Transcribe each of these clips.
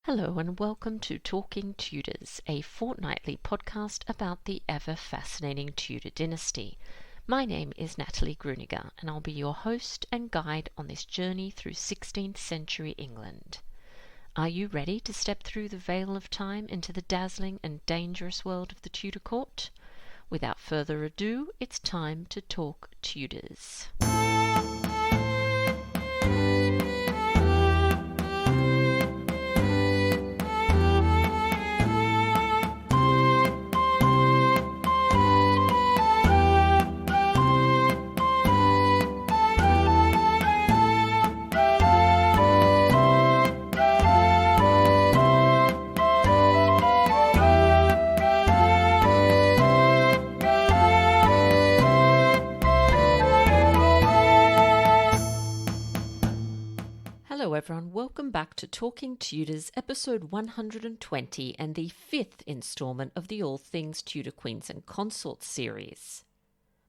Hello and welcome to Talking Tudors, a fortnightly podcast about the ever-fascinating Tudor dynasty. My name is Natalie Grueninger and I'll be your host and guide on this journey through 16th century England. Are you ready to step through the veil of time into the dazzling and dangerous world of the Tudor court? Without further ado, it's time to talk Tudors. Hello everyone, welcome back to Talking Tudors, episode 120 and the fifth instalment of the All Things Tudor Queens and Consorts series.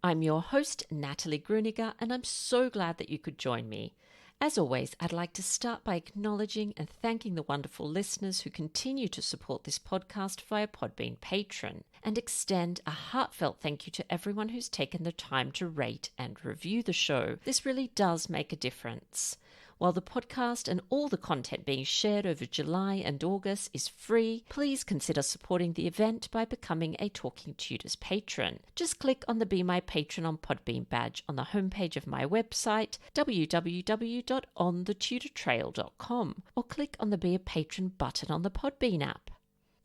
I'm your host, Natalie Grueninger, and I'm so glad that you could join me. As always, I'd like to start by acknowledging and thanking the wonderful listeners who continue to support this podcast via Podbean Patron, and extend a heartfelt thank you to everyone who's taken the time to rate and review the show. This really does make a difference. While the podcast and all the content being shared over July and August is free, please consider supporting the event by becoming a Talking Tudors patron. Just click on the Be My Patron on Podbean badge on the homepage of my website, www.onthetudortrail.com, or click on the Be a Patron button on the Podbean app.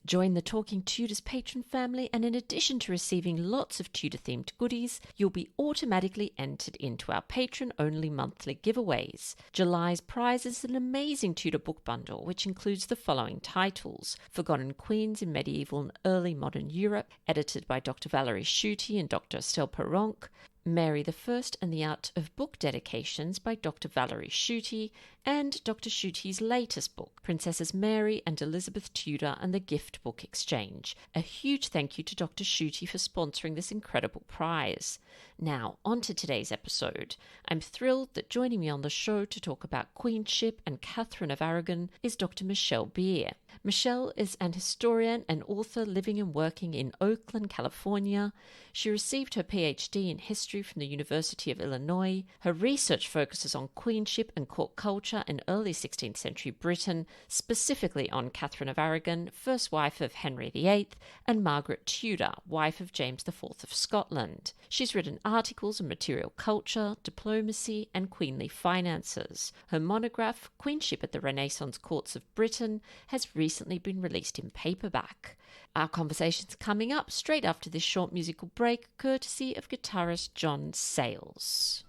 Join the Talking Tudors patron family, and in addition to receiving lots of Tudor-themed goodies, you'll be automatically entered into our patron-only monthly giveaways. July's prize is an amazing Tudor book bundle, which includes the following titles: Forgotten Queens in Medieval and Early Modern Europe, edited by Dr. Valerie Schutte and Dr. Estelle Perronque; Mary I and the Art of Book Dedications by Dr. Valerie Schutte, and Dr. Schutte's latest book, Princesses Mary and Elizabeth Tudor and the Gift Book Exchange. A huge thank you to Dr. Schutte for sponsoring this incredible prize. Now, on to today's episode. I'm thrilled that joining me on the show to talk about Queenship and Katherine of Aragon is Dr. Michelle Beer. Michelle is an historian and author living and working in Oakland, California. She received her PhD in history from the University of Illinois. Her research focuses on queenship and court culture in early 16th century Britain, specifically on Katherine of Aragon, first wife of Henry VIII, and Margaret Tudor, wife of James IV of Scotland. She's written articles on material culture, diplomacy, and queenly finances. Her monograph, Queenship at the Renaissance Courts of Britain, has recently been released in paperback. Our conversation's coming up straight after this short musical break, courtesy of guitarist Jon Sayles.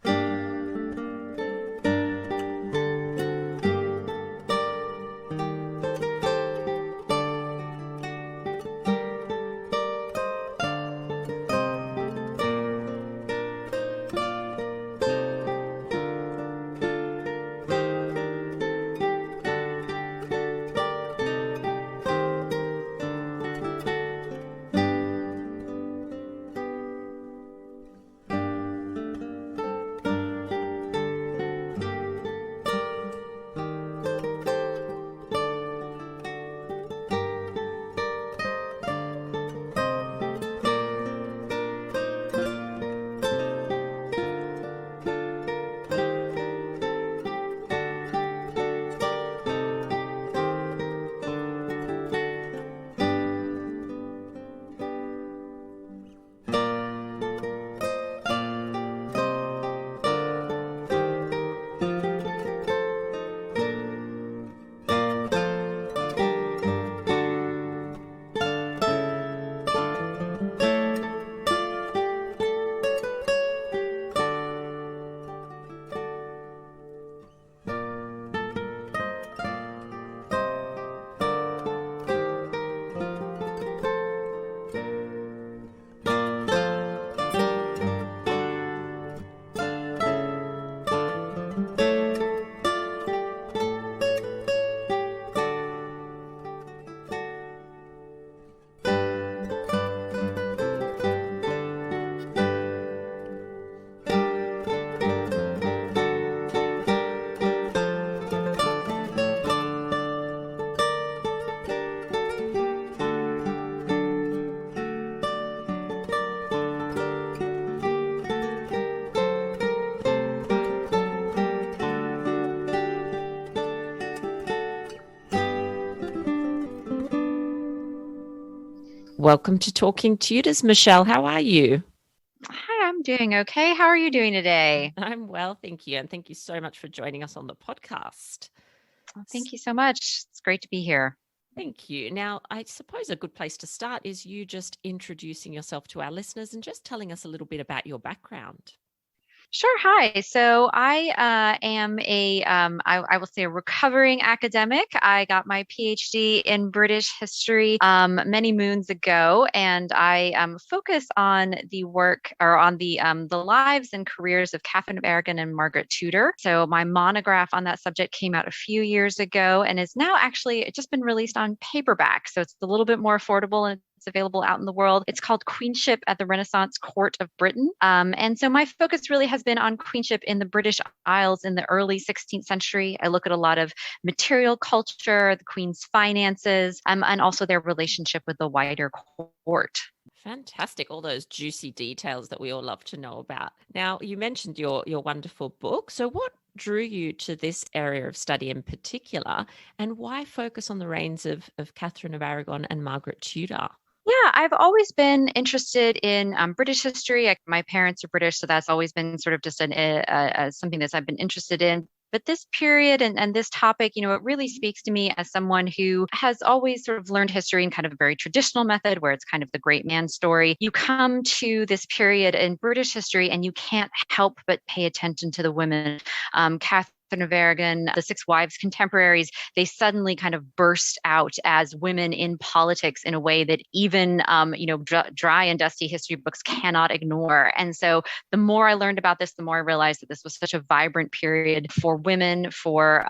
Welcome to Talking Tudors, Michelle. How are you? Hi, I'm doing okay. How are you doing today? I'm well, thank you. And thank you so much for joining us on the podcast. Well, thank you so much. It's great to be here. Thank you. Now, I suppose a good place to start is you just introducing yourself to our listeners and just telling us a little bit about your background. Sure. Hi. So I am I will say a recovering academic. I got my PhD in British history many moons ago, and I focus on the work or on the lives and careers of Catherine of Aragon and Margaret Tudor. So my monograph on that subject came out a few years ago and is now actually just been released on paperback. So it's a little bit more affordable and it's available out in the world. It's called Queenship at the Renaissance Court of Britain. And so my focus really has been on queenship in the British Isles in the early 16th century. I look at a lot of material culture, the Queen's finances, and also their relationship with the wider court. Fantastic. All those juicy details that we all love to know about. Now, you mentioned your wonderful book. So what drew you to this area of study in particular, and why focus on the reigns of Catherine of Aragon and Margaret Tudor? Yeah, I've always been interested in British history. My parents are British, so that's always been sort of just something that I've been interested in. But this period and this topic, it really speaks to me as someone who has always sort of learned history in kind of a very traditional method where it's kind of the great man story. You come to this period in British history and you can't help but pay attention to the women. Catherine of Aragon, the Six Wives contemporaries, they suddenly kind of burst out as women in politics in a way that even, dry and dusty history books cannot ignore. And so the more I learned about this, the more I realized that this was such a vibrant period for women, for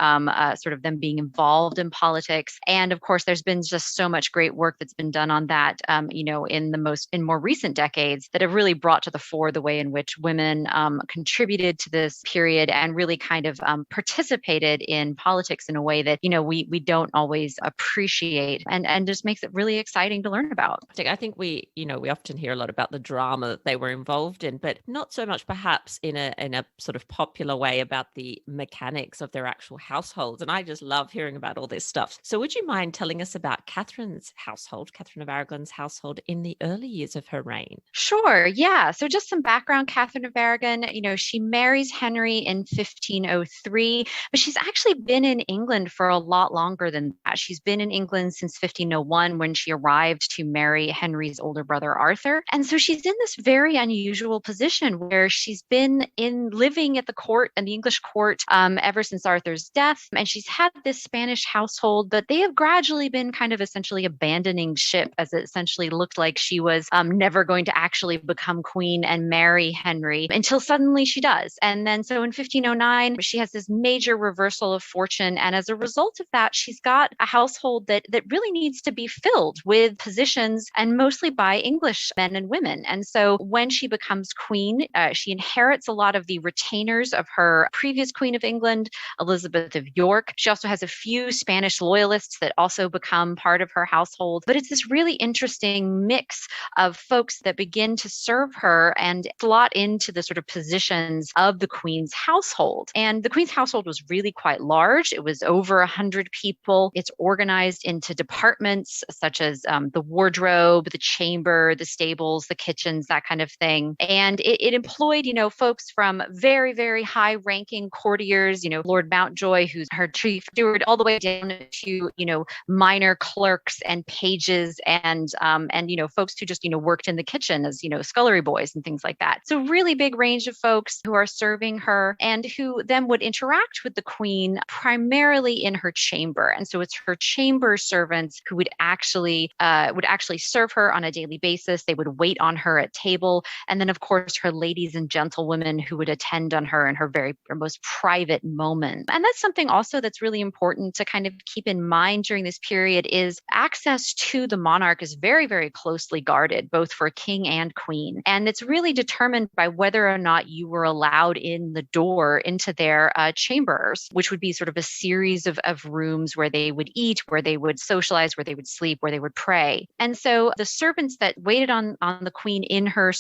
sort of them being involved in politics. And of course, there's been just so much great work that's been done on that, in more recent decades that have really brought to the fore the way in which women contributed to this period and really kind of participated in politics in a way that we don't always appreciate, and just makes it really exciting to learn about. I think we often hear a lot about the drama that they were involved in, but not so much perhaps in a sort of popular way about the mechanics of their actual households. And I just love hearing about all this stuff. So would you mind telling us about Catherine's household, Catherine of Aragon's household in the early years of her reign? Sure. Yeah. So just some background. Catherine of Aragon, she marries Henry in 1503, but she's actually been in England for a lot longer than that. She's been in England since 1501 when she arrived to marry Henry's older brother Arthur. And so she's in this very unusual position where she's been living at the court and the English court ever since Arthur's death. And she's had this Spanish household, but they have gradually been kind of essentially abandoning ship, as it essentially looked like she was never going to actually become queen and marry Henry until suddenly she does. And then so in 1509, she has this major reversal of fortune. And as a result of that, she's got a household that really needs to be filled with positions, and mostly by English men and women. And so when she becomes queen, she inherits a lot of the retainers of her previous Queen of England, Elizabeth of York. She also has a few Spanish loyalists that also become part of her household. But it's this really interesting mix of folks that begin to serve her and slot into the sort of positions of the Queen's household. And the Queen's household was really quite large. It was over 100 people. It's organized into departments such as the wardrobe, the chamber, the stables, the kitchens, that kind of thing. And it employed, folks from very, very high-ranking courtiers, Lord Mountjoy, who's her chief steward, all the way down to, minor clerks and pages and folks who just, worked in the kitchen as, scullery boys and things like that. So really big range of folks who are serving her and who then would interact with the Queen primarily in her chamber. And so it's her chamber servants who would actually serve her on a daily basis. They would wait on her at table. And then, of course, her ladies and gentlewomen who would attend on her in her most private moments. And that's something also that's really important to kind of keep in mind during this period is access to the monarch is very, very closely guarded, both for king and queen. And it's really determined by whether or not you were allowed in the door into their chambers, which would be sort of a series of rooms where they would eat, where they would socialize, where they would sleep, where they would pray. And so the servants that waited on the queen in her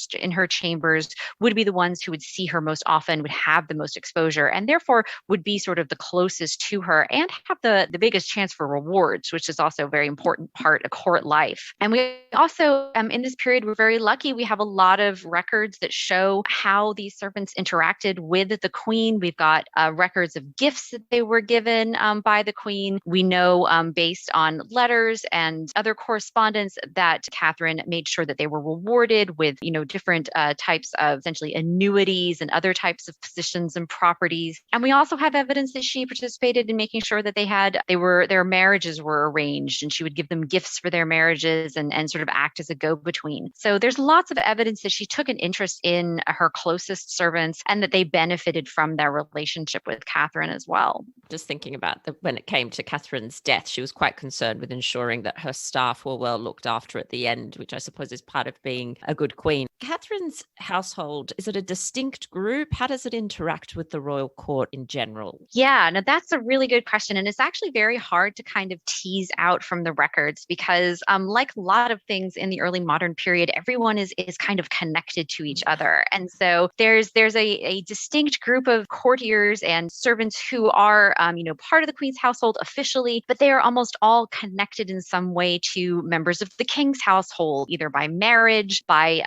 chambers would be the ones who would see her most often, would have the most exposure, and therefore would be sort of the closest to her and have the biggest chance for rewards, which is also a very important part of court life. And we also, in this period, we're very lucky. We have a lot of records that show how these servants interacted with the queen. We've got records of gifts that they were given by the queen. We know based on letters and other correspondence that Catherine made sure that they were rewarded with, different types of essentially annuities and other types of positions and properties. And we also have evidence that she participated in making sure that their marriages were arranged, and she would give them gifts for their marriages and sort of act as a go-between. So there's lots of evidence that she took an interest in her closest servants and that they benefited from their relationship with Catherine as well. Just thinking about when it came to Catherine's death, she was quite concerned with ensuring that her staff were well looked after at the end, which I suppose is part of being a good queen. Catherine's household, is it a distinct group? How does it interact with the royal court in general? Yeah, no, that's a really good question. And it's actually very hard to kind of tease out from the records because like a lot of things in the early modern period, everyone is kind of connected to each other. And so there's a distinct group of courtiers and servants who are, part of the queen's household officially, but they are almost all connected in some way to members of the king's household, either by marriage, by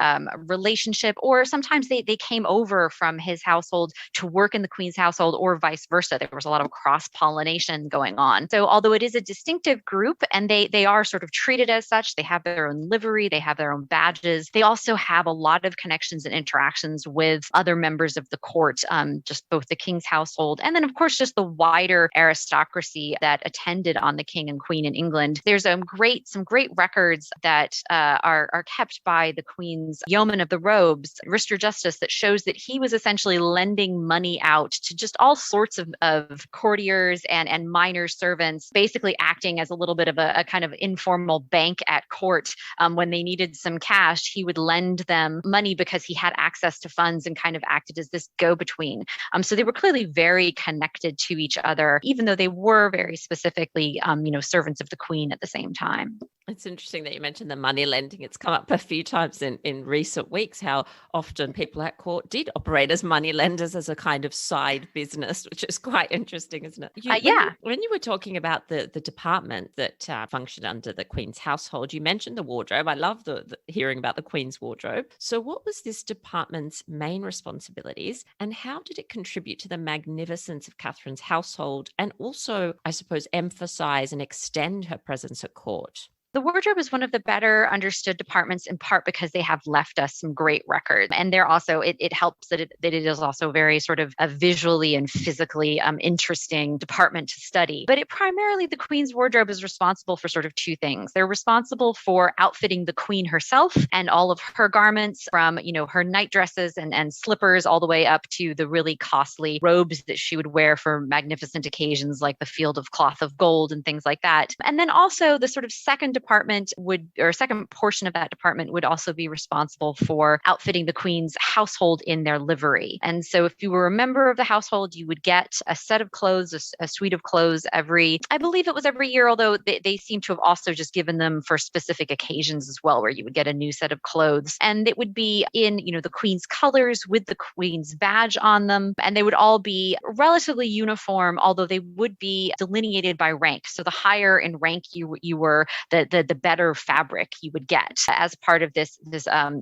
relationship, or sometimes they came over from his household to work in the queen's household or vice versa. There was a lot of cross-pollination going on. So although it is a distinctive group and they are sort of treated as such, they have their own livery, they have their own badges, they also have a lot of connections and interactions with other members of the court, just both the king's household and then of course just the wider aristocracy that attended on the king and queen in England. There's some great records that are kept by the queen's yeoman of the robes, Rister Justice, that shows that he was essentially lending money out to just all sorts of courtiers and minor servants, basically acting as a little bit of a kind of informal bank at court. When they needed some cash, he would lend them money because he had access to funds and kind of acted as this go-between. So they were clearly very connected to each other, even though they were very specifically, servants of the queen at the same time. It's interesting that you mentioned the money lending. It's come up a few times in recent weeks, how often people at court did operate as money lenders as a kind of side business, which is quite interesting, isn't it? When you were talking about the department that functioned under the Queen's household, you mentioned the wardrobe. I love the hearing about the Queen's wardrobe. So what was this department's main responsibilities and how did it contribute to the magnificence of Catherine's household and also, I suppose, emphasize and extend her presence at court? The wardrobe is one of the better understood departments in part because they have left us some great records. And they're also, it helps that it is also very sort of a visually and physically interesting department to study. But primarily the Queen's wardrobe is responsible for sort of two things. They're responsible for outfitting the Queen herself and all of her garments from, her night dresses and slippers all the way up to the really costly robes that she would wear for magnificent occasions like the Field of Cloth of Gold and things like that. And then also the sort of second portion of that department would also be responsible for outfitting the Queen's household in their livery. And so if you were a member of the household, you would get a set of clothes, a suite of clothes every year, although they seem to have also just given them for specific occasions as well, where you would get a new set of clothes. And it would be in, the Queen's colors with the Queen's badge on them. And they would all be relatively uniform, although they would be delineated by rank. So the higher in rank you were, the better fabric you would get as part of this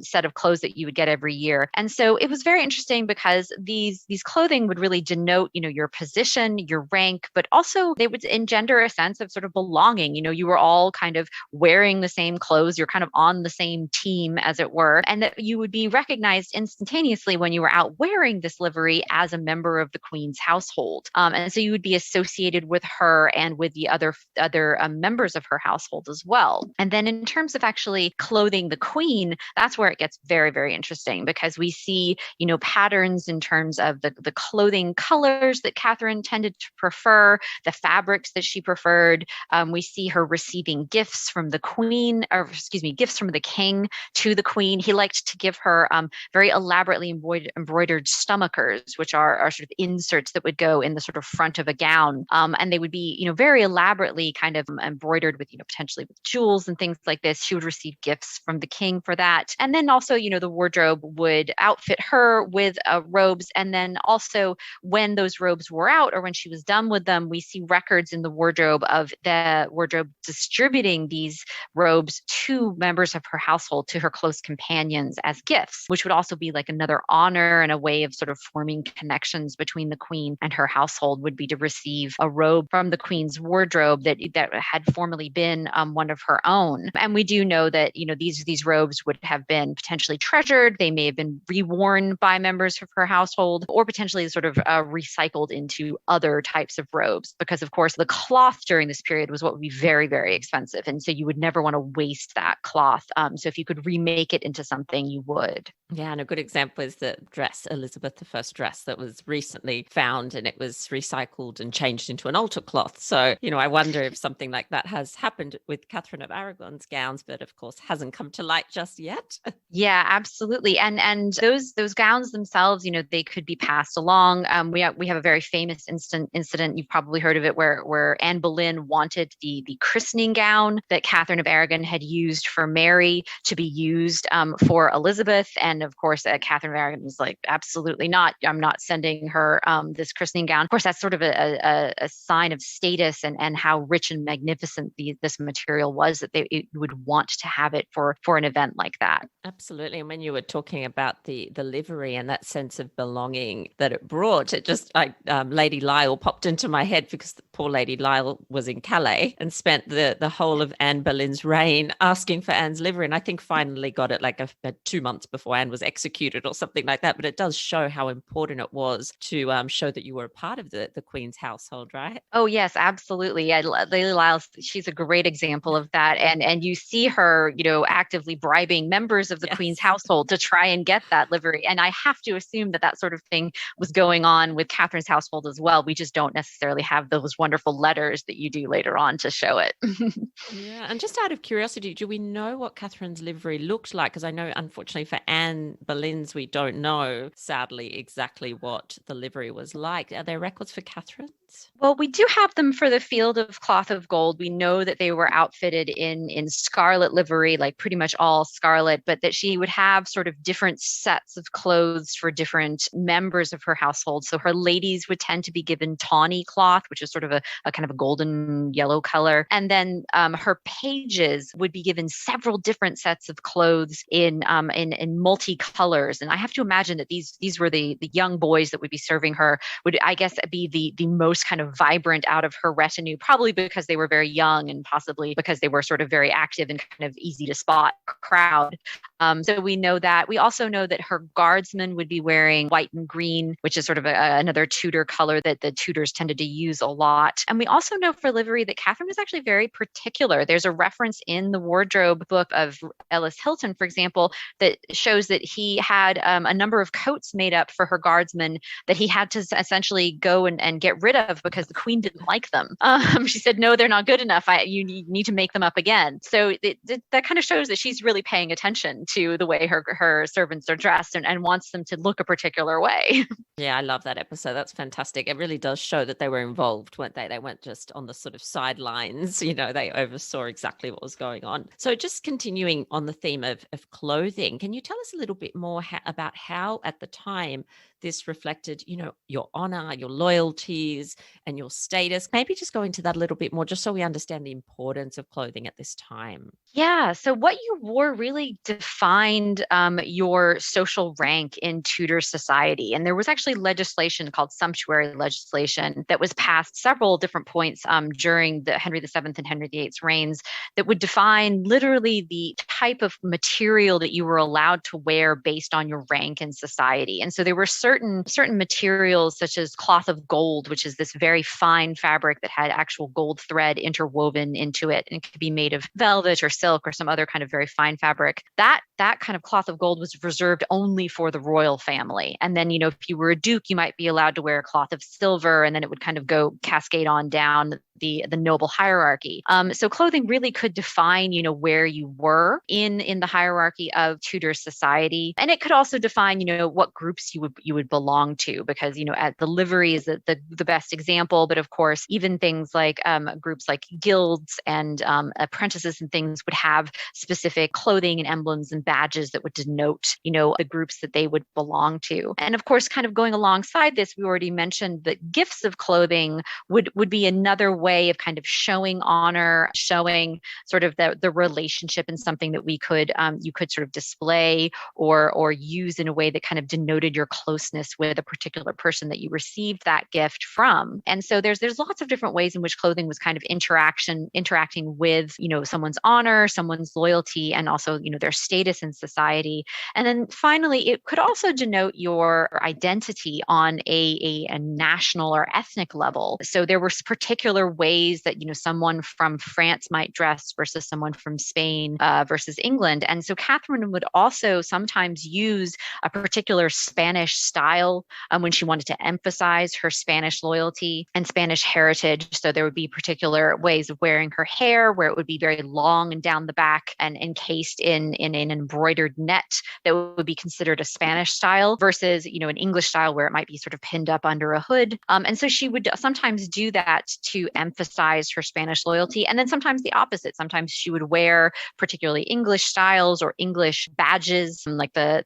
set of clothes that you would get every year. And so it was very interesting because these clothing would really denote, your position, your rank, but also they would engender a sense of sort of belonging. You were all kind of wearing the same clothes. You're kind of on the same team, as it were, and that you would be recognized instantaneously when you were out wearing this livery as a member of the Queen's household. And so you would be associated with her and with the other members of her household as well. well. And then in terms of actually clothing the queen, that's where it gets very, very interesting, because we see, patterns in terms of the clothing colors that Catherine tended to prefer, the fabrics that she preferred. We see her receiving gifts from the queen, or excuse me, gifts from the king to the queen. He liked to give her very elaborately embroidered stomachers, which are sort of inserts that would go in the sort of front of a gown. And they would be, very elaborately kind of embroidered with, potentially with jewels and things like this. She would receive gifts from the king for that. And then also, the wardrobe would outfit her with robes. And then also, when those robes wore out or when she was done with them, we see records in the wardrobe of the wardrobe distributing these robes to members of her household, to her close companions as gifts, which would also be like another honor and a way of sort of forming connections between the queen and her household, would be to receive a robe from the queen's wardrobe that had formerly been one of her own. And we do know that, these robes would have been potentially treasured. They may have been reworn by members of her household, or potentially sort of recycled into other types of robes, because of course the cloth during this period was what would be very, very expensive. And so you would never want to waste that cloth. So if you could remake it into something, you would. Yeah, and a good example is the dress, Elizabeth I's dress that was recently found, and it was recycled and changed into an altar cloth. So, I wonder if something like that has happened with Catherine of Aragon's gowns, but of course hasn't come to light just yet. Yeah, absolutely. And those gowns themselves, they could be passed along. We have a very famous incident. You've probably heard of it, where Anne Boleyn wanted the christening gown that Catherine of Aragon had used for Mary to be used for Elizabeth. And of course, Catherine of Aragon was like, absolutely not. I'm not sending her this christening gown. Of course, that's sort of a sign of status and how rich and magnificent this material was, that they would want to have it for an event like that. Absolutely. And when you were talking about the livery and that sense of belonging that it brought, it just like Lady Lisle popped into my head, because poor Lady Lisle was in Calais and spent the whole of Anne Boleyn's reign asking for Anne's livery. And I think finally got it like 2 months before Anne was executed or something like that. But it does show how important it was to show that you were a part of the Queen's household, right? Oh, yes, absolutely. Yeah, Lady Lisle, she's a great example of that. And you see her, actively bribing members of the Queen's household to try and get that livery. And I have to assume that sort of thing was going on with Catherine's household as well. We just don't necessarily have those wonderful letters that you do later on to show it. Yeah. And just out of curiosity, do we know what Catherine's livery looked like? Because I know, unfortunately, for Anne Boleyn's, we don't know, sadly, exactly what the livery was like. Are there records for Catherine's? Well, we do have them for the Field of Cloth of Gold. We know that they were outfitted in scarlet livery, like pretty much all scarlet, but that she would have sort of different sets of clothes for different members of her household. So her ladies would tend to be given tawny cloth, which is sort of a kind of a golden yellow color. And then her pages would be given several different sets of clothes in multicolors. And I have to imagine that these were the young boys that would be serving her, would, I guess, be the most kind of vibrant out of her retinue, probably because they were very young and possibly because they were sort of very active and kind of easy to spot crowd. So we know that. We also know that her guardsmen would be wearing white and green, which is sort of another Tudor color that the Tudors tended to use a lot. And we also know for livery that Catherine was actually very particular. There's a reference in the wardrobe book of Ellis Hilton, for example, that shows that he had a number of coats made up for her guardsmen that he had to essentially go and get rid of because the Queen didn't like them. She said, no, they're not good enough. You need to make them up again. So that kind of shows that she's really paying attention to the way her servants are dressed and wants them to look a particular way. Yeah, I love that episode. That's fantastic. It really does show that they were involved, weren't they? They weren't just on the sort of sidelines, they oversaw exactly what was going on. So just continuing on the theme of clothing, can you tell us a little bit more about how at the time this reflected, your honor, your loyalties, and your status? Maybe just go into that a little bit more, just so we understand the importance of clothing at this time. Yeah. So what you wore really defined your social rank in Tudor society. And there was actually legislation called sumptuary legislation that was passed several different points during the Henry VII and Henry VIII's reigns that would define literally the type of material that you were allowed to wear based on your rank in society. And so there were certain materials such as cloth of gold, which is this very fine fabric that had actual gold thread interwoven into it, and it could be made of velvet or silk or some other kind of very fine fabric. That kind of cloth of gold was reserved only for the royal family. And then, if you were a duke, you might be allowed to wear a cloth of silver, and then it would kind of go cascade on down the noble hierarchy. So clothing really could define, where you were in the hierarchy of Tudor society, and it could also define, what groups you would belong to, because at the livery is the best example, but of course even things like groups like guilds and apprentices and things would have specific clothing and emblems and badges that would denote, the groups that they would belong to. And of course, kind of going alongside this, we already mentioned that gifts of clothing would be another way of kind of showing honor, showing sort of the relationship, and something that you could sort of display or use in a way that kind of denoted your closeness with a particular person that you received that gift from. And so there's lots of different ways in which clothing was kind of interacting with, someone's honor, someone's loyalty, and also, their status in society. And then finally, it could also denote your identity on a national or ethnic level. So there were particular ways that, someone from France might dress versus someone from Spain versus England. And so Catherine would also sometimes use a particular Spanish style when she wanted to emphasize her Spanish loyalty and Spanish heritage. So there would be particular ways of wearing her hair where it would be very long and down the back and encased in an embroidered net that would be considered a Spanish style versus, an English style where it might be sort of pinned up under a hood. And so she would sometimes do that to emphasize her Spanish loyalty. And then sometimes the opposite. Sometimes she would wear particularly English styles or English badges, like the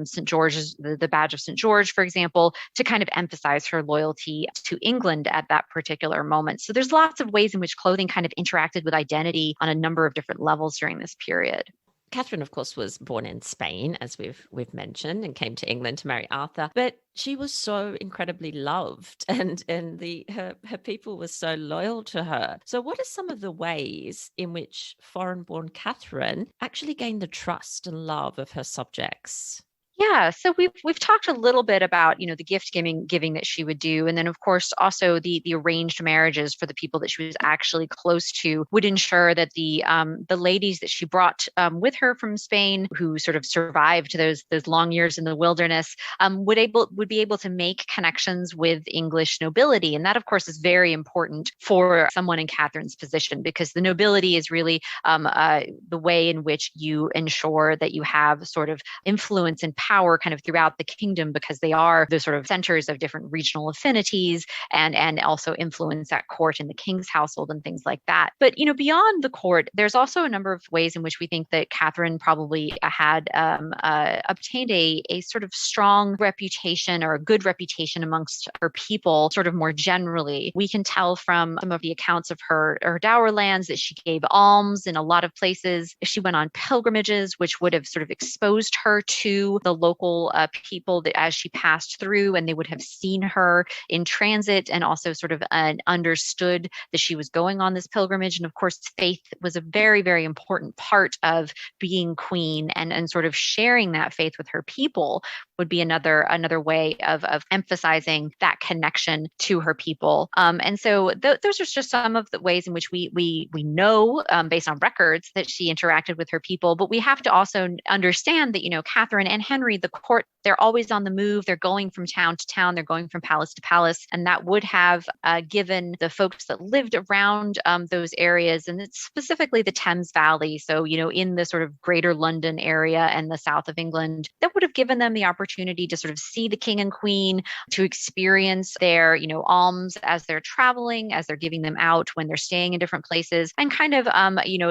St. George's, the badge of St. George, for example, to kind of emphasize her loyalty to England at that particular moment. So there's lots of ways in which clothing kind of interacted with identity on a number of different levels during this period. Catherine, of course, was born in Spain, as we've mentioned, and came to England to marry Arthur. But she was so incredibly loved, and her people were so loyal to her. So, what are some of the ways in which foreign-born Catherine actually gained the trust and love of her subjects? Yeah, so we've talked a little bit about, the gift giving that she would do, and then of course also the arranged marriages for the people that she was actually close to would ensure that the ladies that she brought with her from Spain, who sort of survived those long years in the wilderness, would be able to make connections with English nobility, and that of course is very important for someone in Catherine's position, because the nobility is really the way in which you ensure that you have sort of influence and power kind of throughout the kingdom, because they are the sort of centers of different regional affinities and also influence at court in the king's household and things like that. But beyond the court, there's also a number of ways in which we think that Catherine probably had obtained a sort of strong reputation or a good reputation amongst her people, sort of more generally. We can tell from some of the accounts of her dower lands that she gave alms in a lot of places. She went on pilgrimages, which would have sort of exposed her to the local people that as she passed through, and they would have seen her in transit and also sort of understood that she was going on this pilgrimage. And of course, faith was a very, very important part of being queen, and sort of sharing that faith with her people would be another way of emphasizing that connection to her people. And so those are just some of the ways in which we know based on records that she interacted with her people. But we have to also understand that, Catherine and Henry, the court, they're always on the move. They're going from town to town. They're going from palace to palace. And that would have given the folks that lived around those areas, and it's specifically the Thames Valley, so, in the sort of greater London area and the south of England, that would have given them the opportunity to sort of see the king and queen, to experience their, alms as they're traveling, as they're giving them out when they're staying in different places, and kind of,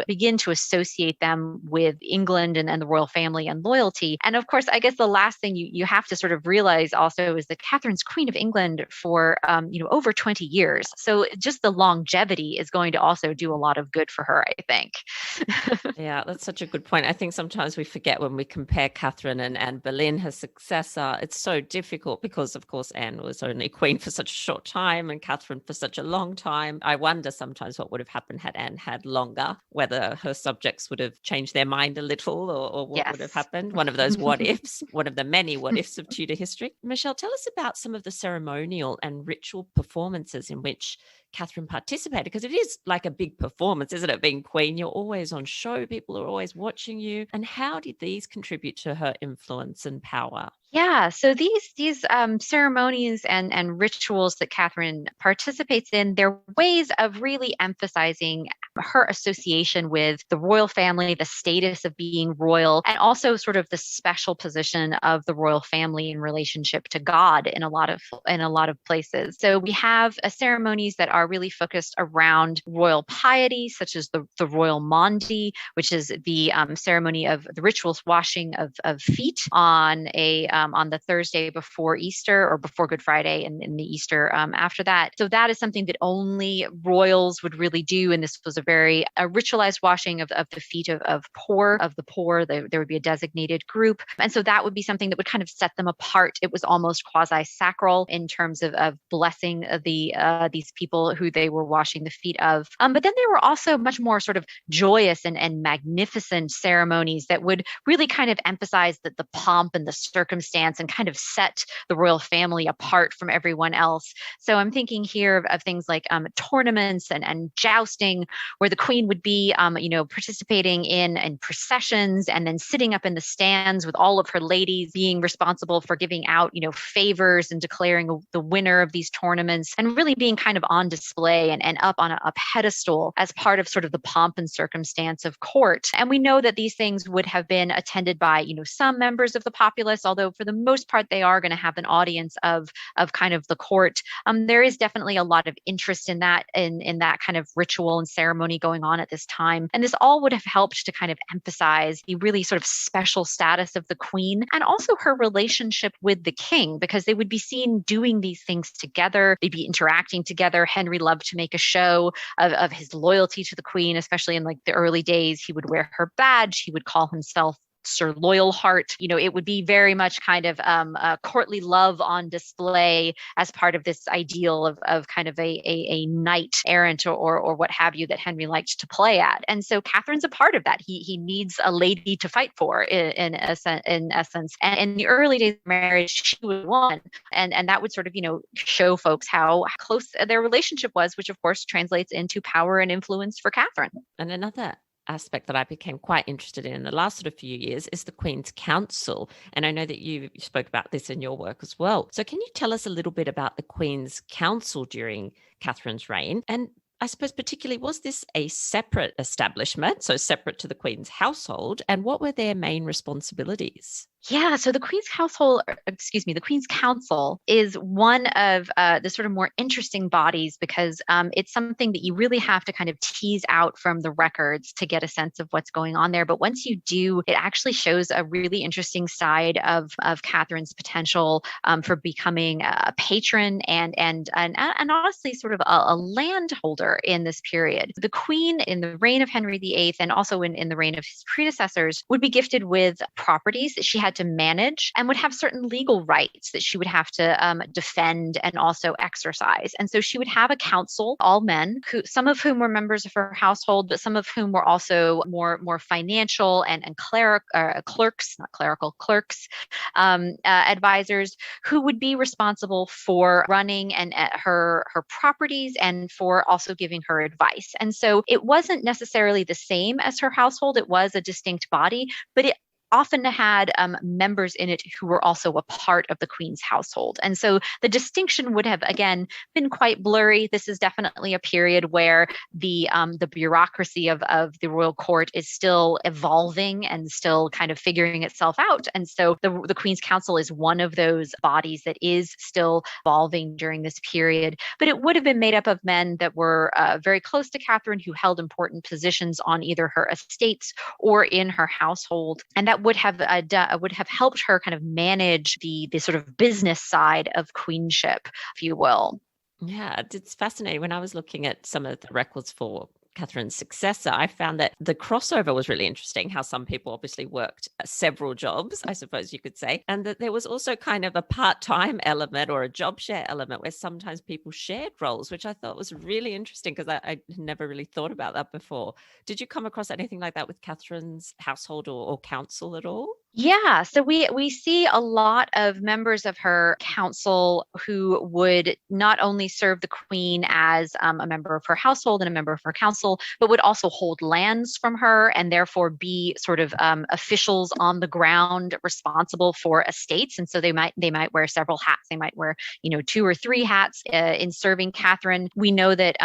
begin to associate them with England and the royal family and loyalty. And of course, I guess the last thing you have to sort of realize also is that Catherine's Queen of England for over 20 years. So just the longevity is going to also do a lot of good for her, I think. Yeah, that's such a good point. I think sometimes we forget when we compare Catherine and Anne Boleyn, her successor. It's so difficult because, of course, Anne was only queen for such a short time and Catherine for such a long time. I wonder sometimes what would have happened had Anne had longer, whether her subjects would have changed their mind a little or what would have Yes. happened. One of those what ifs, one of the many what ifs of Tudor history. Michelle, tell us about some of the ceremonial and ritual performances in which Catherine participated, because it is like a big performance, isn't it? Being queen, you're always on show, people are always watching you. And how did these contribute to her influence and power? Yeah, so these ceremonies and rituals that Catherine participates in, they're ways of really emphasizing her association with the royal family, the status of being royal, and also sort of the special position of the royal family in relationship to God in a lot of places. So we have ceremonies that are really focused around royal piety, such as the royal Maundy, which is the ceremony of the rituals washing of feet on the Thursday before Easter or before Good Friday and the Easter after that. So that is something that only royals would really do. And this was a very ritualized washing of the feet of the poor. There would be a designated group. And so that would be something that would kind of set them apart. It was almost quasi-sacral in terms of blessing these people who they were washing the feet of. But then there were also much more sort of joyous and magnificent ceremonies that would really kind of emphasize the pomp and the circumstance and kind of set the royal family apart from everyone else. So I'm thinking here of things like tournaments and jousting, where the queen would be, participating in processions and then sitting up in the stands with all of her ladies, being responsible for giving out, favors and declaring the winner of these tournaments, and really being kind of on display and up on a pedestal as part of sort of the pomp and circumstance of court. And we know that these things would have been attended by, some members of the populace, although for the most part they are going to have an audience of kind of the court. There is definitely a lot of interest in that kind of ritual and ceremony going on at this time. And this all would have helped to kind of emphasize the really sort of special status of the queen and also her relationship with the king, because they would be seen doing these things together. They'd be interacting together. Henry loved to make a show of his loyalty to the queen, especially in like the early days. He would wear her badge. He would call himself Sir Loyalheart. It would be very much kind of a courtly love on display as part of this ideal of kind of a knight errant or what have you that Henry liked to play at. And so Catherine's a part of that. He needs a lady to fight for in essence. And in the early days of marriage, she was one. And that would sort of, show folks how close their relationship was, which of course translates into power and influence for Catherine. And another aspect that I became quite interested in the last sort of few years is the Queen's Council. And I know that you spoke about this in your work as well. So can you tell us a little bit about the Queen's Council during Catherine's reign? And I suppose particularly, was this a separate establishment, so separate to the Queen's household? And what were their main responsibilities? Yeah, so the Queen's the Queen's Council is one of the sort of more interesting bodies because it's something that you really have to kind of tease out from the records to get a sense of what's going on there. But once you do, it actually shows a really interesting side of Catherine's potential for becoming a patron and honestly sort of a landholder in this period. The Queen in the reign of Henry VIII and also in the reign of his predecessors would be gifted with properties that she had to manage and would have certain legal rights that she would have to defend and also exercise. And so she would have a council, all men, some of whom were members of her household, but some of whom were also more financial and clerks, not clerical, clerks, advisors who would be responsible for running and her properties and for also giving her advice. And so it wasn't necessarily the same as her household. It was a distinct body, but it often had members in it who were also a part of the Queen's household. And so the distinction would have, again, been quite blurry. This is definitely a period where the bureaucracy of the royal court is still evolving and still kind of figuring itself out. And so the Queen's Council is one of those bodies that is still evolving during this period. But it would have been made up of men that were very close to Catherine, who held important positions on either her estates or in her household. And that would have would have helped her kind of manage the sort of business side of queenship, if you will. Yeah, it's fascinating. When I was looking at some of the records for Catherine's successor, I found that the crossover was really interesting, how some people obviously worked several jobs, I suppose you could say, and that there was also kind of a part-time element or a job share element where sometimes people shared roles, which I thought was really interesting because I never really thought about that before. Did you come across anything like that with Catherine's household or council at all? Yeah, so we see a lot of members of her council who would not only serve the queen as a member of her household and a member of her council, but would also hold lands from her and therefore be sort of officials on the ground responsible for estates. And so they might wear several hats. They might wear 2 or 3 hats in serving Catherine. We know that,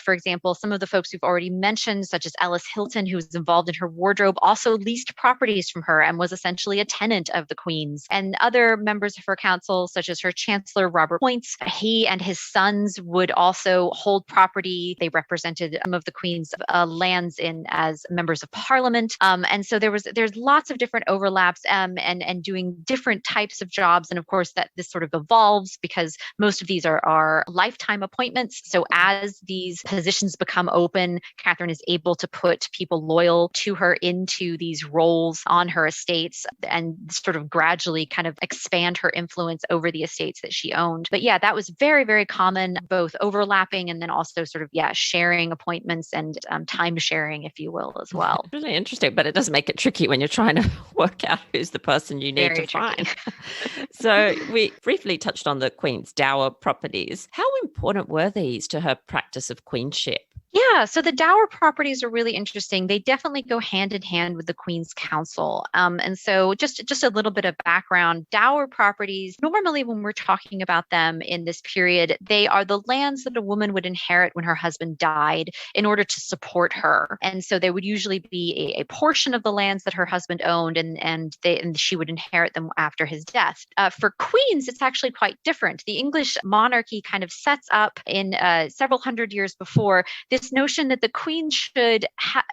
for example, some of the folks we've already mentioned, such as Ellis Hilton, who was involved in her wardrobe, also leased properties from her and was essentially a tenant of the Queen's. And other members of her council, such as her chancellor, Robert Poyntz, he and his sons would also hold property. They represented some of the Queen's lands as members of parliament. And so there's lots of different overlaps and doing different types of jobs. And of course, that this sort of evolves because most of these are lifetime appointments. So as these positions become open, Catherine is able to put people loyal to her into these roles on her estates and sort of gradually kind of expand her influence over the estates that she owned. But yeah, that was very, very common, both overlapping and then also sort of, sharing appointments and time sharing, if you will, as well. Really interesting, but it does make it tricky when you're trying to work out who's the person you need Very to find. tricky. So we briefly touched on the Queen's dower properties. How important were these to her practice of queenship? Yeah, so the dower properties are really interesting. They definitely go hand in hand with the Queen's Council. And so just a little bit of background, dower properties, normally when we're talking about them in this period, they are the lands that a woman would inherit when her husband died in order to support her. And so they would usually be a portion of the lands that her husband owned and she would inherit them after his death. For queens, it's actually quite different. The English monarchy kind of sets up in several hundred years before this notion that the queen should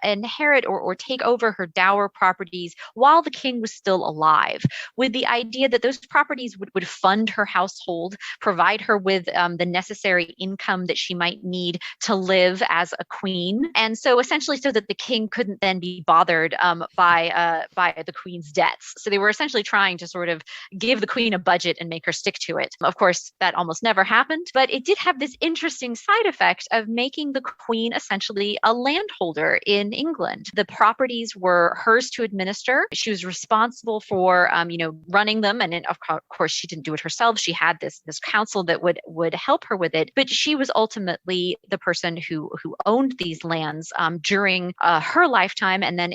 inherit or take over her dower properties while the king was still alive, with the idea that those properties would fund her household, provide her with the necessary income that she might need to live as a queen. And so essentially so that the king couldn't then be bothered by the queen's debts. So they were essentially trying to sort of give the queen a budget and make her stick to it. Of course, that almost never happened, but it did have this interesting side effect of making the queen essentially a landholder in England. The properties were hers to administer. She was responsible for, running them. And of course, she didn't do it herself. She had this council that would help her with it. But she was ultimately the person who owned these lands during her lifetime. And then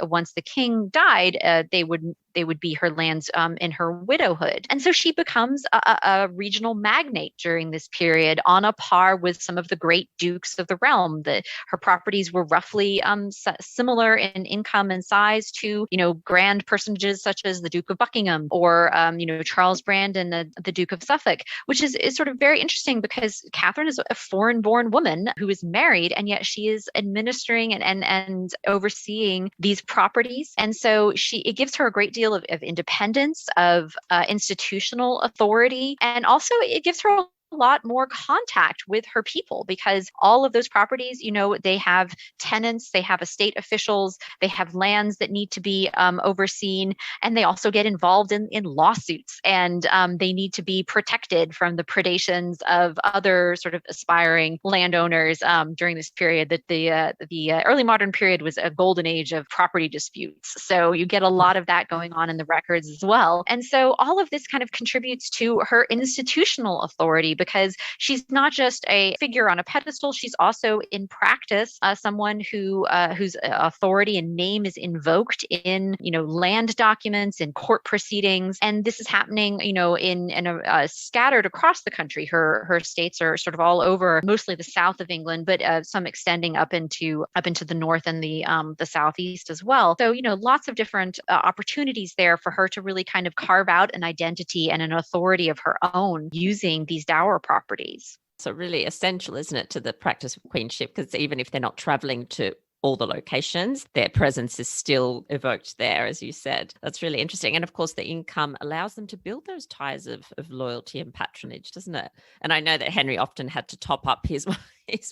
once the king died, they would be her lands in her widowhood. And so she becomes a regional magnate during this period on a par with some of the great dukes of the realm. Her properties were roughly similar in income and size to, grand personages such as the Duke of Buckingham or, Charles Brand and the Duke of Suffolk, which is sort of very interesting because Catherine is a foreign-born woman who is married, and yet she is administering and overseeing these properties. And so it gives her a great deal of independence, of institutional authority, and also it gives her a lot more contact with her people because all of those properties, they have tenants, they have estate officials, they have lands that need to be overseen, and they also get involved in lawsuits, and they need to be protected from the predations of other sort of aspiring landowners during this period. That the early modern period was a golden age of property disputes. So you get a lot of that going on in the records as well. And so all of this kind of contributes to her institutional authority, because she's not just a figure on a pedestal, she's also in practice someone whose authority and name is invoked in land documents and court proceedings. And this is happening in scattered across the country. Her states are sort of all over, mostly the south of England, but some extending up into the north and the southeast as well. So lots of different opportunities there for her to really kind of carve out an identity and an authority of her own using these dower properties. So really essential, isn't it, to the practice of queenship? Because even if they're not traveling to all the locations, their presence is still evoked there, as you said. That's really interesting. And of course, the income allows them to build those ties of loyalty and patronage, doesn't it? And I know that Henry often had to top up his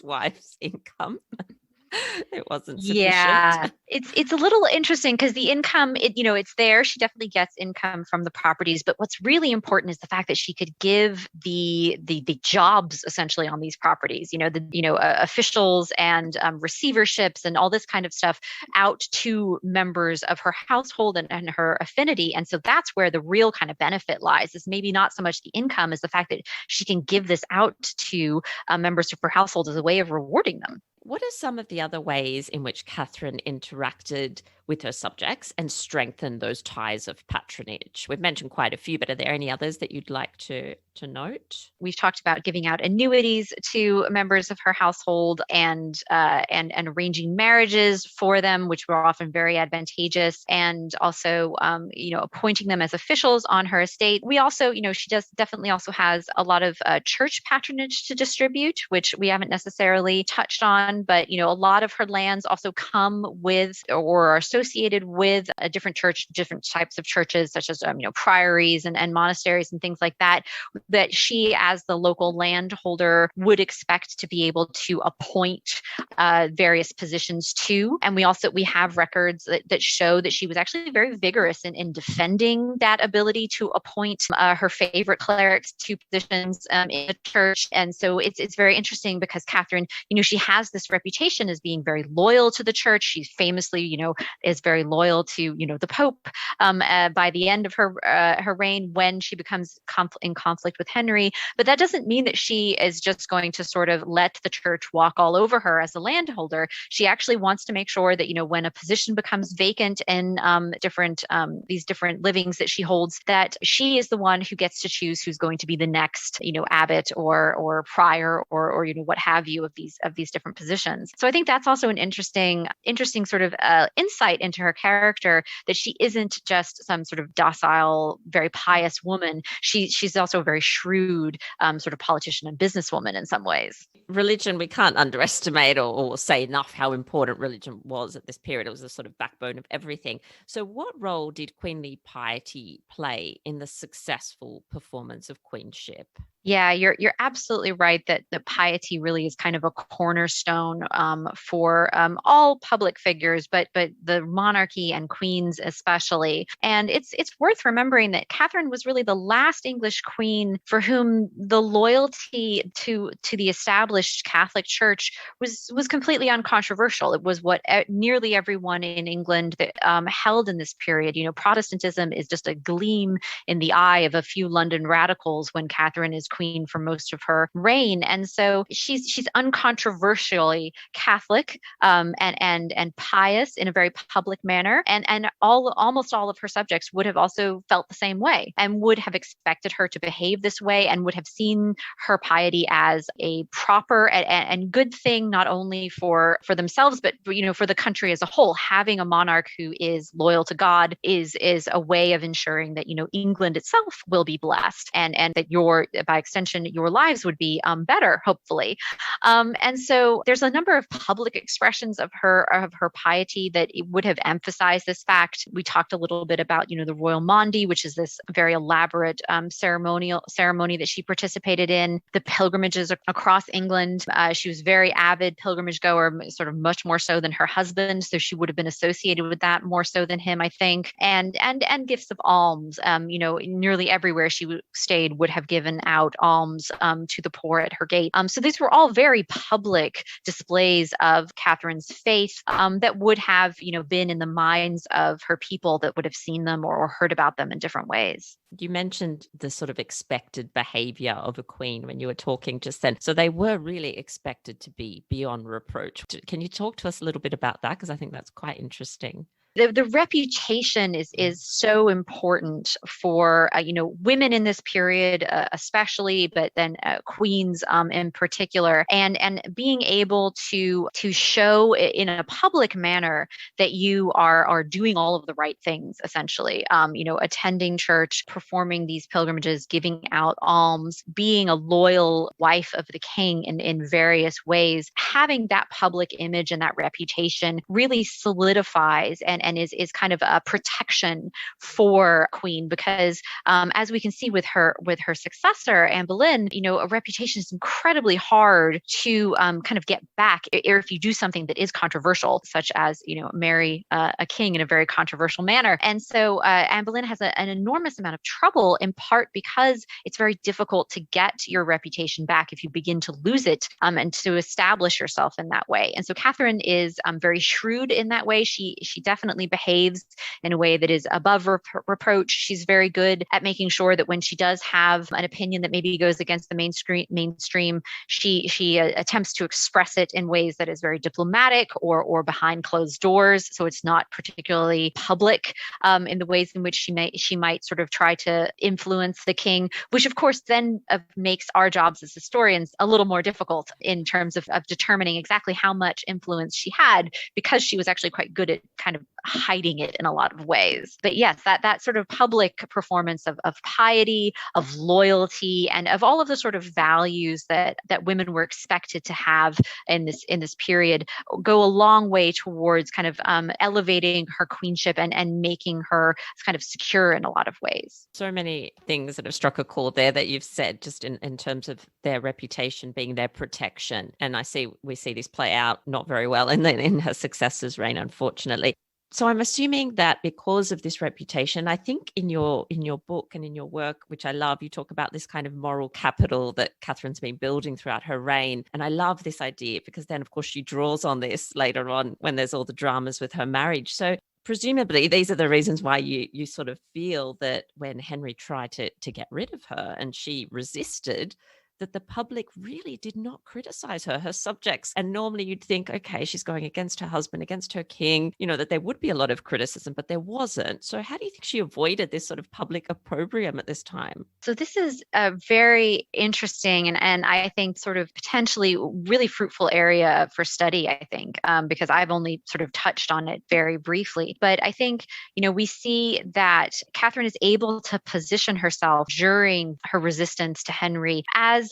wife's income. It wasn't sufficient. Yeah, it's a little interesting because the income, it's there. She definitely gets income from the properties, but what's really important is the fact that she could give the jobs essentially on these properties. Officials and receiverships and all this kind of stuff out to members of her household and her affinity. And so that's where the real kind of benefit lies. Is maybe not so much the income as the fact that she can give this out to members of her household as a way of rewarding them. What are some of the other ways in which Catherine interacted with her subjects and strengthened those ties of patronage? We've mentioned quite a few, but are there any others that you'd like to note? We've talked about giving out annuities to members of her household and arranging marriages for them, which were often very advantageous, and also appointing them as officials on her estate. We also, she does definitely also has a lot of church patronage to distribute, which we haven't necessarily touched on, but a lot of her lands also come with or are associated with a different types of churches, such as priories and monasteries and things like that she, as the local landholder, would expect to be able to appoint various positions to. And we have records that show that she was actually very vigorous in defending that ability to appoint her favorite clerics to positions in the church. And so it's very interesting because Catherine, she has this reputation as being very loyal to the church. She famously, is very loyal to, the Pope by the end of her reign when she becomes in conflict with Henry. But that doesn't mean that she is just going to sort of let the church walk all over her as a landholder. She actually wants to make sure that, when a position becomes vacant in these different livings that she holds, that she is the one who gets to choose who's going to be the next, abbot or prior or what have you of these different positions. So I think that's also an interesting sort of insight into her character, that she isn't just some sort of docile, very pious woman. She's also a very shrewd sort of politician and businesswoman in some ways. Religion, we can't underestimate or say enough how important religion was at this period. It was a sort of backbone of everything. So what role did queenly piety play in the successful performance of queenship? Yeah, you're absolutely right that the piety really is kind of a cornerstone for all public figures, but the monarchy and queens especially. And it's worth remembering that Catherine was really the last English queen for whom the loyalty to the established Catholic Church was completely uncontroversial. It was what nearly everyone in England that, held in this period. Protestantism is just a gleam in the eye of a few London radicals when Catherine is queen for most of her reign. And so she's uncontroversially Catholic and pious in a very public manner. And almost all of her subjects would have also felt the same way and would have expected her to behave this way and would have seen her piety as a proper and good thing, not only for themselves, but for the country as a whole. Having a monarch who is loyal to God is a way of ensuring that England itself will be blessed and that by extension your lives would be better, hopefully. And so there's a number of public expressions of her piety that would have emphasized this fact. We talked a little bit about the Royal Maundy, which is this very elaborate ceremony that she participated in. The pilgrimages across England. She was very avid pilgrimage goer, sort of much more so than her husband. So she would have been associated with that more so than him, I think. And gifts of alms. Nearly everywhere she stayed would have given out alms to the poor at her gate. So these were all very public displays of Catherine's faith that would have, been in the minds of her people that would have seen them or heard about them in different ways. You mentioned the sort of expected behavior of a queen when you were talking just then. So they were really expected to be beyond reproach. Can you talk to us a little bit about that? Because I think that's quite interesting. the reputation is so important for women in this period, especially, but then queens in particular, and being able to show in a public manner that you are doing all of the right things, essentially. Attending church, performing these pilgrimages, giving out alms, being a loyal wife of the king in various ways. Having that public image and that reputation really solidifies and is kind of a protection for Queen, because as we can see with her successor, Anne Boleyn, a reputation is incredibly hard to kind of get back if you do something that is controversial, such as marry a king in a very controversial manner. And so Anne Boleyn has an enormous amount of trouble, in part because it's very difficult to get your reputation back if you begin to lose it, and to establish yourself in that way. And so Catherine is very shrewd in that way. She definitely behaves in a way that is above reproach. She's very good at making sure that when she does have an opinion that maybe goes against the mainstream, she attempts to express it in ways that is very diplomatic or behind closed doors. So it's not particularly public in the ways in which she might sort of try to influence the king, which of course then makes our jobs as historians a little more difficult in terms of determining exactly how much influence she had, because she was actually quite good at kind of hiding it in a lot of ways. But yes, that sort of public performance of piety, of loyalty, and of all of the sort of values that women were expected to have in this period go a long way towards kind of elevating her queenship and making her kind of secure in a lot of ways. So many things that have struck a chord there that you've said, just in terms of their reputation being their protection. And we see this play out not very well in her successor's reign, unfortunately. So I'm assuming that because of this reputation, I think in your book and in your work, which I love, you talk about this kind of moral capital that Catherine's been building throughout her reign. And I love this idea because then, of course, she draws on this later on when there's all the dramas with her marriage. So presumably these are the reasons why you sort of feel that when Henry tried to get rid of her and she resisted, that the public really did not criticize her subjects. And normally you'd think, okay, she's going against her husband, against her king, that there would be a lot of criticism, but there wasn't. So how do you think she avoided this sort of public opprobrium at this time? So this is a very interesting and I think sort of potentially really fruitful area for study, I think, because I've only sort of touched on it very briefly. But I think, we see that Catherine is able to position herself during her resistance to Henry as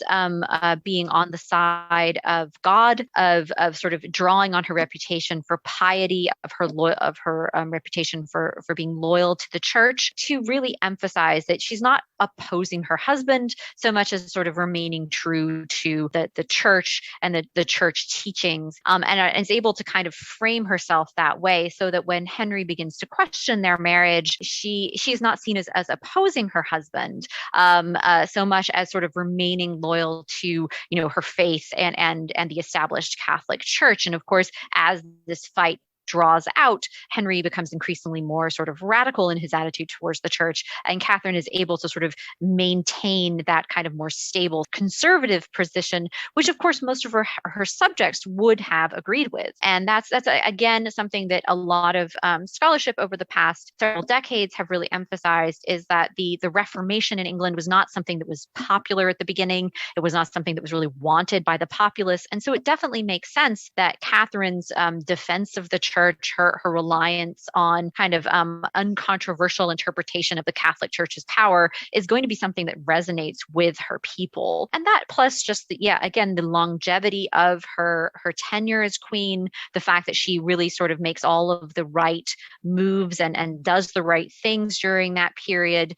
being on the side of God, of sort of drawing on her reputation for piety, of her reputation for being loyal to the church, to really emphasize that she's not opposing her husband so much as sort of remaining true to the church and the church teachings, and is able to kind of frame herself that way, so that when Henry begins to question their marriage, she's not seen as opposing her husband so much as sort of remaining loyal to her faith and the established Catholic Church. And of course, as this fight draws out, Henry becomes increasingly more sort of radical in his attitude towards the church, and Catherine is able to sort of maintain that kind of more stable conservative position, which of course most of her subjects would have agreed with. And that's again something that a lot of scholarship over the past several decades have really emphasized, is that the Reformation in England was not something that was popular at the beginning. It was not something that was really wanted by the populace. And so it definitely makes sense that Catherine's defense of the church, her reliance on kind of uncontroversial interpretation of the Catholic Church's power, is going to be something that resonates with her people. And that plus just again, the longevity of her tenure as queen, the fact that she really sort of makes all of the right moves and does the right things during that period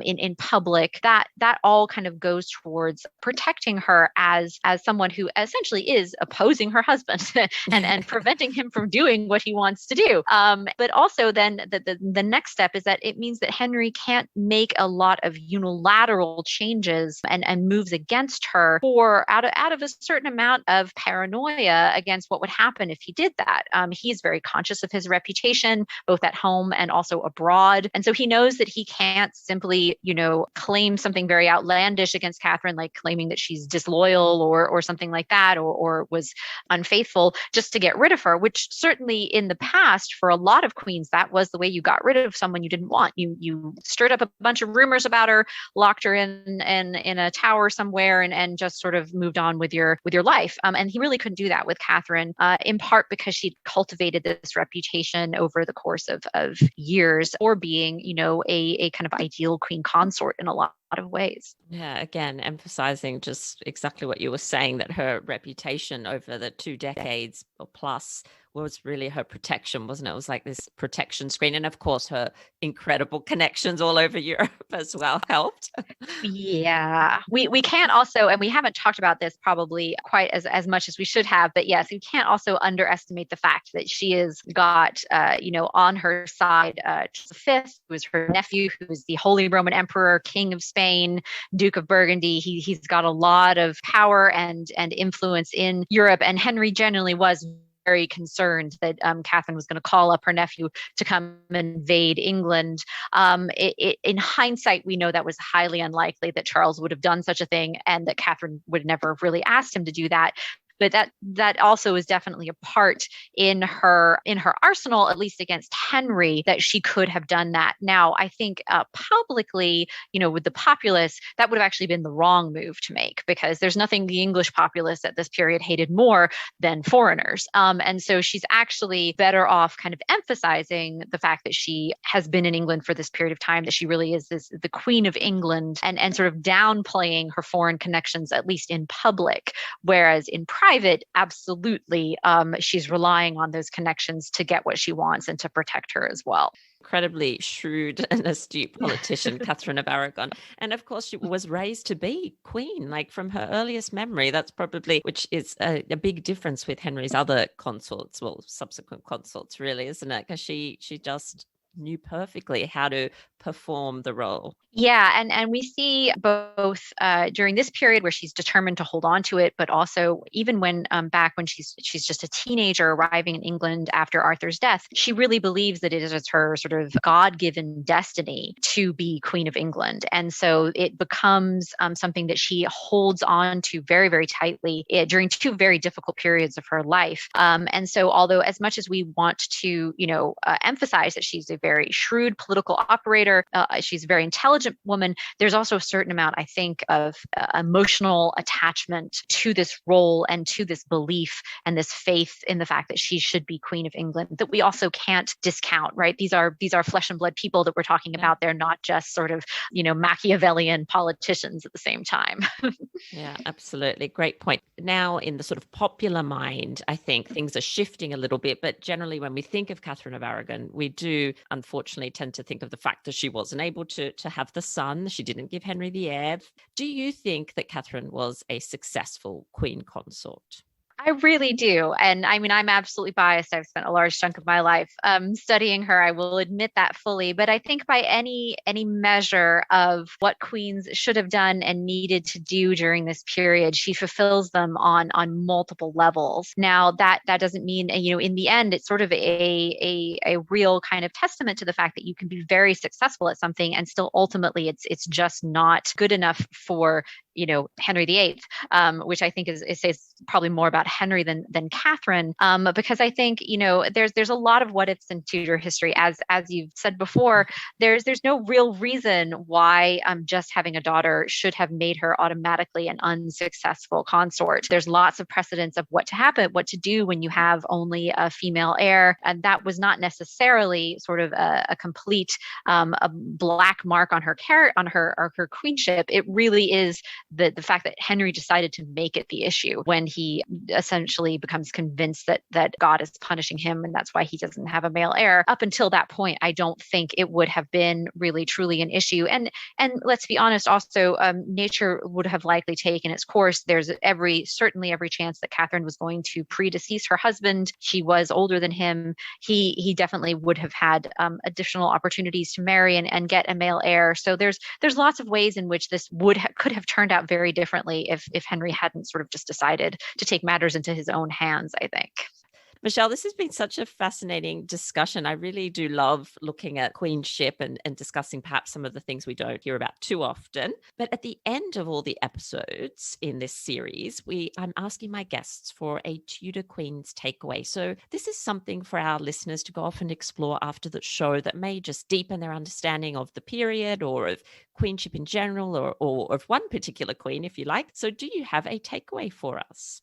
in public, that all kind of goes towards protecting her as someone who essentially is opposing her husband and preventing him from doing what he wants to do. But also then the next step is that it means that Henry can't make a lot of unilateral changes and moves against her for out of a certain amount of paranoia against what would happen if he did that. He's very conscious of his reputation, both at home and also abroad. And so he knows that he can't simply, claim something very outlandish against Catherine, like claiming that she's disloyal or something like that, or was unfaithful, just to get rid of her, which certainly in the past, for a lot of queens, that was the way you got rid of someone you didn't want. You stirred up a bunch of rumors about her, locked her in a tower somewhere, and just sort of moved on with your life. And he really couldn't do that with Catherine, in part because she'd cultivated this reputation over the course of years for being, a kind of ideal queen consort in a lot of ways. Yeah, again, emphasizing just exactly what you were saying, that her reputation over the 2 decades or plus was really her protection, wasn't it? It was like this protection screen. And of course, her incredible connections all over Europe as well helped. Yeah, we can't also, and we haven't talked about this probably quite as much as we should have, but yes, we can't also underestimate the fact that she has got, on her side, Charles V, who is her nephew, who is the Holy Roman Emperor, King of Spain, Duke of Burgundy. He's got a lot of power and influence in Europe, and Henry genuinely was very concerned that Catherine was going to call up her nephew to come invade England. In hindsight, we know that was highly unlikely that Charles would have done such a thing, and that Catherine would never have really asked him to do that. But that also is definitely a part in her arsenal, at least against Henry, that she could have done that. Now, I think publicly, with the populace, that would have actually been the wrong move to make, because there's nothing the English populace at this period hated more than foreigners. And so she's actually better off kind of emphasizing the fact that she has been in England for this period of time, that she really is the Queen of England, and sort of downplaying her foreign connections, at least in public, whereas in private, absolutely, she's relying on those connections to get what she wants and to protect her as well. Incredibly shrewd and astute politician, Katherine of Aragon. And of course, she was raised to be queen, like from her earliest memory. That's probably, which is a big difference with Henry's other consorts, well, subsequent consorts, really, isn't it? Because she just knew perfectly how to perform the role. Yeah, and we see both during this period where she's determined to hold on to it, but also even when back when she's just a teenager arriving in England after Arthur's death, she really believes that it is her sort of God-given destiny to be Queen of England, and so it becomes something that she holds on to very, very tightly during 2 very difficult periods of her life. And so, although as much as we want to, emphasize that she's a very shrewd political operator, she's a very intelligent woman, there's also a certain amount, I think, of emotional attachment to this role and to this belief and this faith in the fact that she should be Queen of England that we also can't discount, right? These are flesh and blood people that we're talking about. They're not just sort of, Machiavellian politicians at the same time. Yeah, absolutely. Great point. Now, in the sort of popular mind, I think things are shifting a little bit, but generally when we think of Catherine of Aragon, we do unfortunately tend to think of the fact that she wasn't able to have the son. She didn't give Henry the heir. Do you think that Catherine was a successful queen consort? I really do. And I mean, I'm absolutely biased. I've spent a large chunk of my life studying her. I will admit that fully. But I think by any measure of what queens should have done and needed to do during this period, she fulfills them on multiple levels. Now, that doesn't mean, in the end, it's sort of a real kind of testament to the fact that you can be very successful at something and still ultimately it's just not good enough for Henry VIII, which I think says probably more about Henry than Catherine, because I think there's a lot of what ifs in Tudor history, as you've said before. There's no real reason why just having a daughter should have made her automatically an unsuccessful consort. There's lots of precedents of what to do when you have only a female heir, and that was not necessarily sort of a complete a black mark on her her queenship. It really is the fact that Henry decided to make it the issue when he essentially becomes convinced that God is punishing him and that's why he doesn't have a male heir. Up until that point, I don't think it would have been really truly an issue. And let's be honest, also, nature would have likely taken its course. There's certainly every chance that Catherine was going to predecease her husband. She was older than him. He definitely would have had additional opportunities to marry and get a male heir. So there's lots of ways in which this could have turned out very differently if Henry hadn't sort of just decided to take matters into his own hands, I think. Michelle, this has been such a fascinating discussion. I really do love looking at queenship and discussing perhaps some of the things we don't hear about too often. But at the end of all the episodes in this series, I'm asking my guests for a Tudor Queen's takeaway. So this is something for our listeners to go off and explore after the show that may just deepen their understanding of the period or of queenship in general, or of one particular queen, if you like. So do you have a takeaway for us?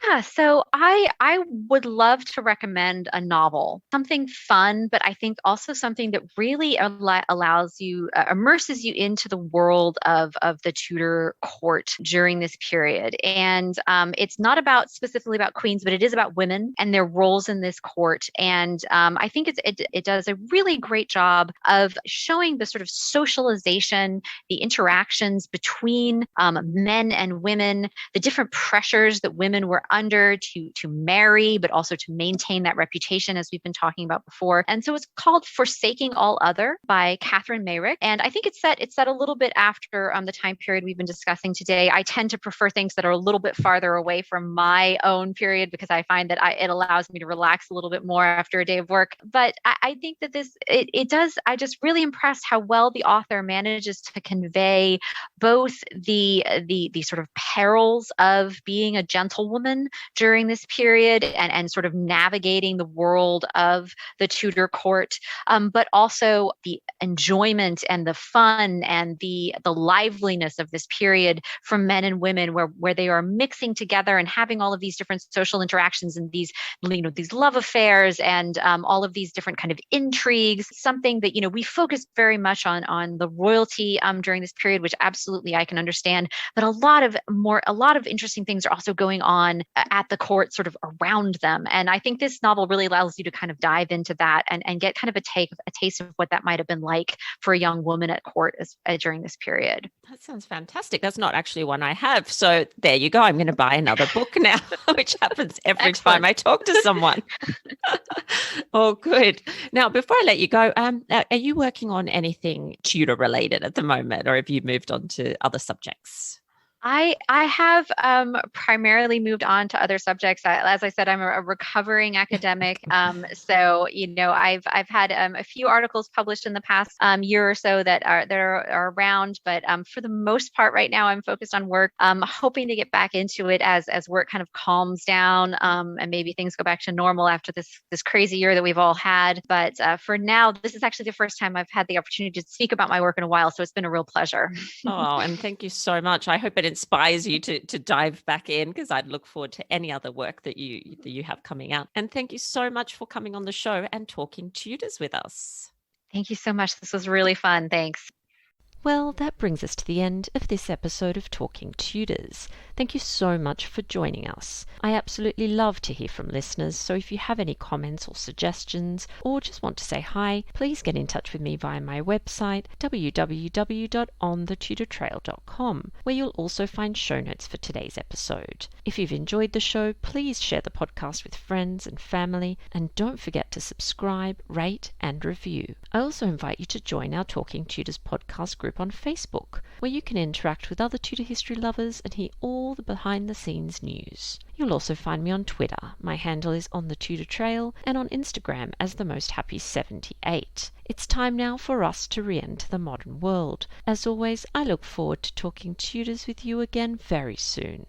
Yeah, so I would love to recommend a novel, something fun, but I think also something that really allows you, immerses you into the world of the Tudor court during this period. And it's not specifically about queens, but it is about women and their roles in this court. And I think it does a really great job of showing the sort of socialization, the interactions between men and women, the different pressures that women were under to marry, but also to maintain that reputation, as we've been talking about before. And so it's called Forsaking All Other by Katherine Meyrick. And I think it's set a little bit after the time period we've been discussing today. I tend to prefer things that are a little bit farther away from my own period because I find that it allows me to relax a little bit more after a day of work. But I think that it does. I just really impressed how well the author manages to convey both the sort of perils of being a gentlewoman during this period and sort of navigating the world of the Tudor court, but also the enjoyment and the fun and the liveliness of this period for men and women, where they are mixing together and having all of these different social interactions and these love affairs and all of these different kind of intrigues. Something that we focus very much on the royalty during this period, which absolutely I can understand, but a lot of interesting things are also going on at the court, sort of around them. And I think this novel really allows you to kind of dive into that and get kind of a taste of what that might have been like for a young woman at court during this period. That sounds fantastic. That's not actually one I have. So there you go. I'm going to buy another book now, which happens every time I talk to someone. Oh, good. Now, before I let you go, are you working on anything Tudor related at the moment, or have you moved on to other subjects? I have primarily moved on to other subjects. As I said, I'm a recovering academic. So I've had a few articles published in the past year or so that are around, but for the most part, right now I'm focused on work. Hoping to get back into it as work kind of calms down and maybe things go back to normal after this crazy year that we've all had. But for now, this is actually the first time I've had the opportunity to speak about my work in a while, so it's been a real pleasure. Oh, and thank you so much. I hope it inspires you to dive back in, because I'd look forward to any other work that you have coming out. And thank you so much for coming on the show and talking Tudors with us. Thank you so much. This was really fun. Thanks. Well, that brings us to the end of this episode of Talking Tudors. Thank you so much for joining us. I absolutely love to hear from listeners, so if you have any comments or suggestions, or just want to say hi, please get in touch with me via my website, www.onthetudortrail.com, where you'll also find show notes for today's episode. If you've enjoyed the show, please share the podcast with friends and family, and don't forget to subscribe, rate, and review. I also invite you to join our Talking Tudors podcast group on Facebook, where you can interact with other Tudor history lovers and hear all the behind-the-scenes news. You'll also find me on Twitter. My handle is On the Tudor Trail, and on Instagram as The Most Happy 78. It's time now for us to re-enter the modern world. As always, I look forward to talking Tudors with you again very soon.